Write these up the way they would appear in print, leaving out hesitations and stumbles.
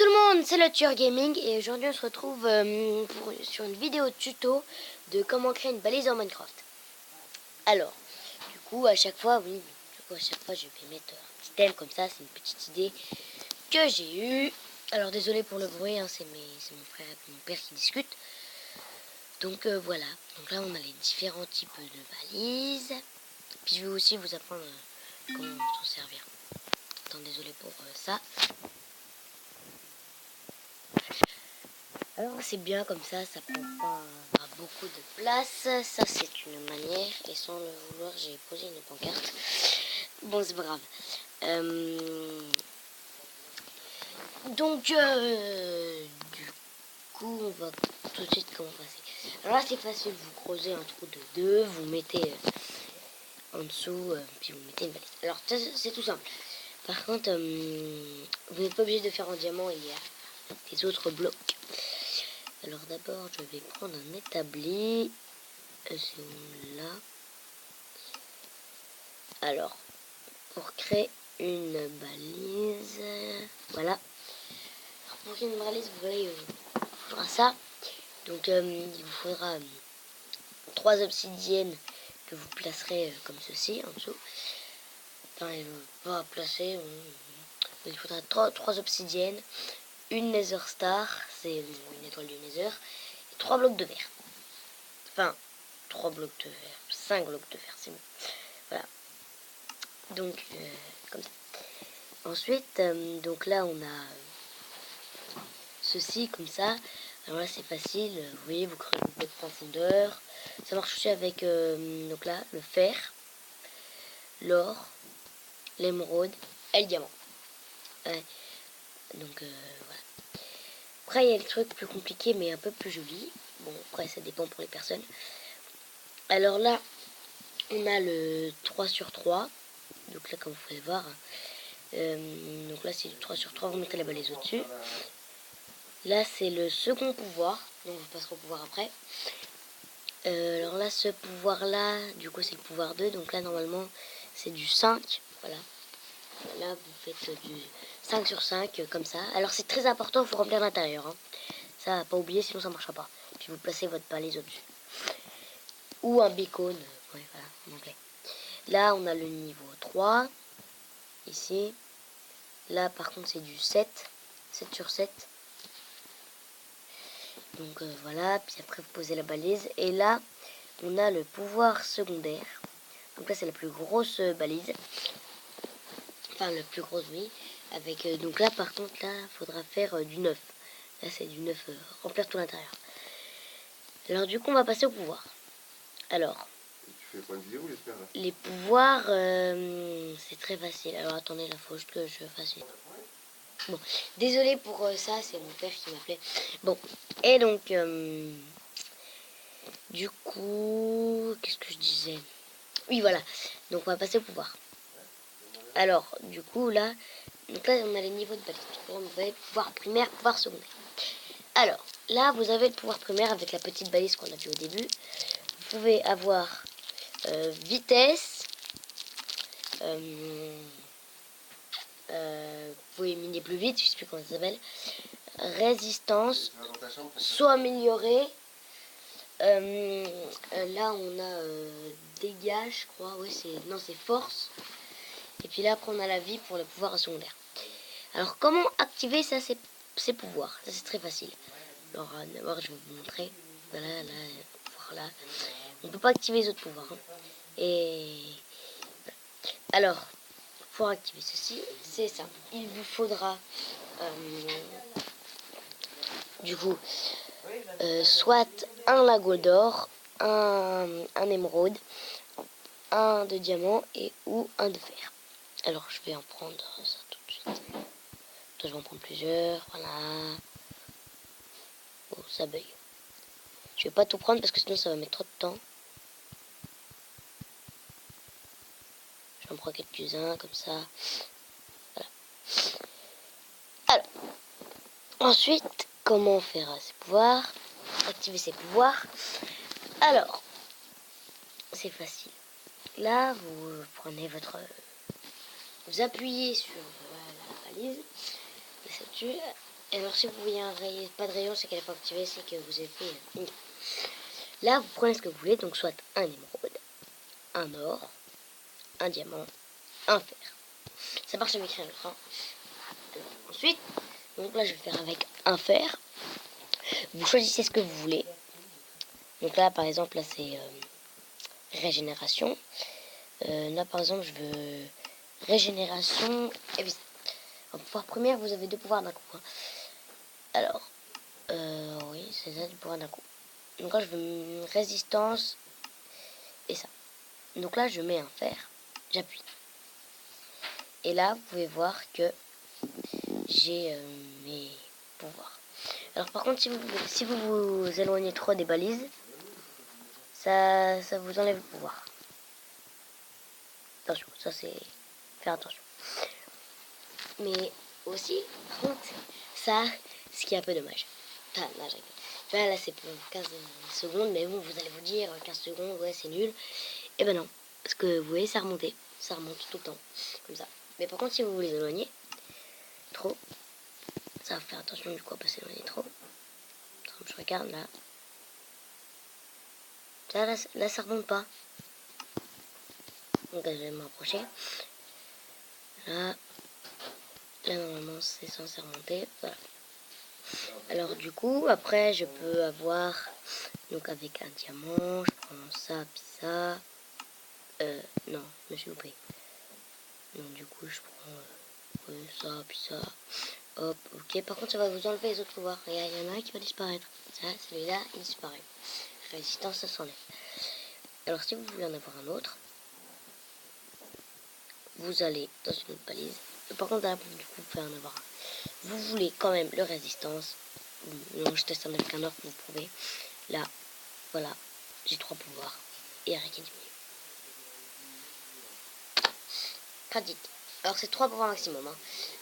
tout le monde, c'est le Tueur Gaming et aujourd'hui on se retrouve sur une vidéo tuto de comment créer une balise en Minecraft. Alors, du coup à chaque fois, je vais mettre un petit thème comme ça, c'est une petite idée que j'ai eue. Alors désolé pour le bruit, hein, c'est mon frère et mon père qui discutent. Donc voilà, donc là on a les différents types de balises. Puis je vais aussi vous apprendre comment s'en servir. Attends, désolé pour ça. Alors c'est bien comme ça prend pas beaucoup de place. Ça c'est une manière et sans le vouloir j'ai posé une pancarte. Bon c'est pas grave. Donc du coup on va tout de suite commencer. Alors là c'est facile, vous creusez un trou de 2, vous mettez en dessous, puis vous mettez une balise. Alors c'est tout simple. Par contre vous n'êtes pas obligé de faire en diamant, il y a des autres blocs. Alors d'abord je vais prendre un établi. C'est là. Alors pour créer une balise, voilà. Alors, pour créer une balise, vous voyez, il faudra ça. Donc il vous faudra 3 obsidiennes que vous placerez comme ceci en dessous. Enfin, il ne faut pas placer. Il faudra 3 obsidiennes, une Nether Star, c'est une étoile du Nether, et 3 blocs de verre. Enfin, 3 blocs de verre, 5 blocs de verre, c'est bon. Voilà. Donc, comme ça. Ensuite, donc là, on a ceci, comme ça. Alors là, c'est facile. Vous voyez, vous créez une petite profondeur. Ça marche aussi avec, donc là, le fer, l'or, l'émeraude et le diamant. Ouais. Donc, voilà. Après, il y a le truc plus compliqué, mais un peu plus joli. Bon, après, ça dépend pour les personnes. Alors là, on a le 3 sur 3. Donc là, comme vous pouvez voir, donc là, c'est du 3 sur 3. Vous mettez la balise au-dessus. Là, c'est le second pouvoir. Donc, on passera au pouvoir après. Alors là, ce pouvoir-là, du coup, c'est le pouvoir 2. Donc là, normalement, c'est du 5. Voilà. Là, vous faites du 5 sur 5, comme ça. Alors, c'est très important, il faut remplir l'intérieur. Hein. Ça, pas oublier, sinon ça ne marchera pas. Puis vous placez votre balise au-dessus. Ou un beacon. Ouais, voilà, en anglais. Là, on a le niveau 3. Ici. Là, par contre, c'est du 7. 7 sur 7. Donc voilà, puis après vous posez la balise. Et là, on a le pouvoir secondaire. Donc là, c'est la plus grosse balise. Enfin, la plus grosse, oui. Avec, donc là, par contre, là, il faudra faire du 9. Là, c'est du 9, remplir tout l'intérieur. Alors, du coup, on va passer au pouvoir. Alors, tu fais point de vidéo, j'espère là. Les pouvoirs, c'est très facile. Alors, attendez, il faut juste que je fasse vite. Bon, désolé pour ça, c'est mon père qui m'appelait. Bon, et donc, du coup, qu'est-ce que je disais? Oui, voilà. Donc, on va passer au pouvoir. Alors, du coup, là, donc là, on a les niveaux de balise. Là, vous avez pouvoir primaire, pouvoir secondaire. Alors, là, vous avez le pouvoir primaire avec la petite balise qu'on a vue au début. Vous pouvez avoir vitesse. Vous pouvez miner plus vite, je sais plus comment ça s'appelle. Résistance, soit améliorée. Là, on a dégâts, je crois. Oui, c'est force. Et puis là, après, on a la vie pour le pouvoir secondaire. Alors, comment activer ça, ces pouvoirs? Ça, c'est très facile. Alors, d'abord, je vais vous montrer. Voilà, là, voilà. On ne peut pas activer les autres pouvoirs. Hein. Et alors, pour activer ceci, c'est simple. Il vous faudra, du coup, soit un lago d'or, un émeraude, un de diamant et ou un de fer. Alors, je vais en prendre ça tout de suite. Je vais en prendre plusieurs, voilà. Oh, ça bug. Je vais pas tout prendre parce que sinon ça va mettre trop de temps. J'en prends quelques-uns comme ça. Voilà. Alors, ensuite, comment faire ses pouvoirs? Activer ses pouvoirs. Alors, c'est facile. Là, vous prenez vous appuyez sur la balise. Dessus. Et alors si vous voyez pas de rayon, c'est qu'elle n'est pas activée, c'est que vous avez fait une carte. Là, vous prenez ce que vous voulez, donc soit un émeraude, un or, un diamant, un fer. Ça marche avec rien d'autre. Alors, ensuite, donc là je vais faire avec un fer. Vous choisissez ce que vous voulez. Donc là par exemple, là c'est régénération. Là par exemple je veux régénération et puis en pouvoir première vous avez 2 pouvoirs d'un coup. Hein. Alors, oui c'est ça, 2 pouvoirs d'un coup. Donc là je veux une résistance et ça. Donc là je mets un fer, j'appuie. Et là vous pouvez voir que j'ai mes pouvoirs. Alors par contre si vous vous éloignez trop des balises, ça vous enlève le pouvoir. Attention, ça c'est faire attention. Mais aussi, par contre, ça, ce qui est un peu dommage. Enfin, là, là c'est pour 15 secondes, mais bon, vous allez vous dire 15 secondes, ouais, c'est nul. Et ben non, parce que vous voyez, ça remonte tout le temps, comme ça. Mais par contre, si vous vous les éloignez trop, ça va faire attention du coup à pas s'éloigner trop. Comme je regarde là. Là, ça remonte pas. Donc je vais m'approcher. Là, normalement c'est censé remonter. Voilà. Alors du coup, après je peux avoir, donc avec un diamant, je prends ça, puis ça. Non, je me suis loupé. Donc du coup, je prends ça, puis ça. Hop, ok. Par contre, ça va vous enlever les autres pouvoirs. Il y en a un qui va disparaître. Ça, celui-là, il disparaît. Résistance, ça s'enlève. Alors si vous voulez en avoir un autre, vous allez dans une autre balise. Par contre, là, du coup, vous pouvez en avoir un. Vous voulez quand même le résistance. Non, je teste avec un or pour vous prouver. Là, voilà, j'ai 3 pouvoirs. Et rien qui diminue. Pratique. Alors c'est 3 pouvoirs maximum. Hein.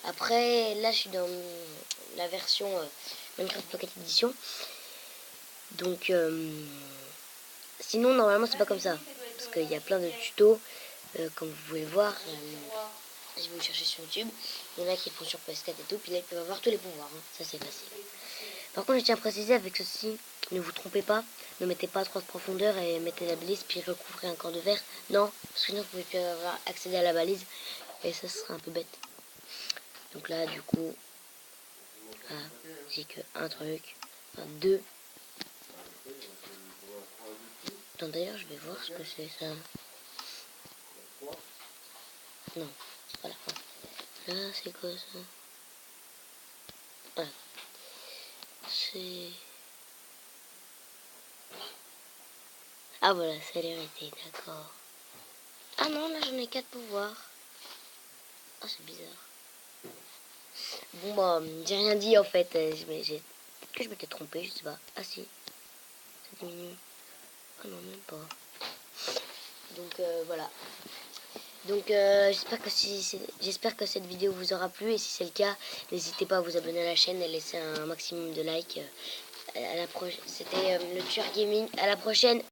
Après, là, je suis dans la version Minecraft Pocket Edition. Donc, sinon, normalement, c'est pas comme ça. Parce qu'il y a plein de tutos. Comme vous pouvez le voir, je vais vous chercher sur YouTube. Il y en a qui font sur PS4 et tout. Puis là, ils peuvent avoir tous les pouvoirs. Hein. Ça, c'est facile. Par contre, je tiens à préciser avec ceci, ne vous trompez pas. Ne mettez pas trop de profondeur et mettez la balise puis recouvrez un corps de verre. Non, parce que sinon, vous pouvez plus avoir accédé à la balise. Et ça serait un peu bête. Donc là, du coup, j'ai que un truc. Enfin, 2. Attends, d'ailleurs, je vais voir ce que c'est ça. Non, voilà. Là, c'est quoi ça? Voilà. C'est... Ah voilà, célérité, d'accord. Ah non, là j'en ai 4 pouvoirs. Ah, c'est bizarre. Bon bah, j'ai rien dit en fait. Peut-être que je m'étais trompé, je sais pas. Ah si, ça diminue. Ah non, même pas. Donc voilà. Donc j'espère que cette vidéo vous aura plu. Et si c'est le cas, n'hésitez pas à vous abonner à la chaîne et laisser un maximum de likes. C'était le Tueur Gaming. À la prochaine.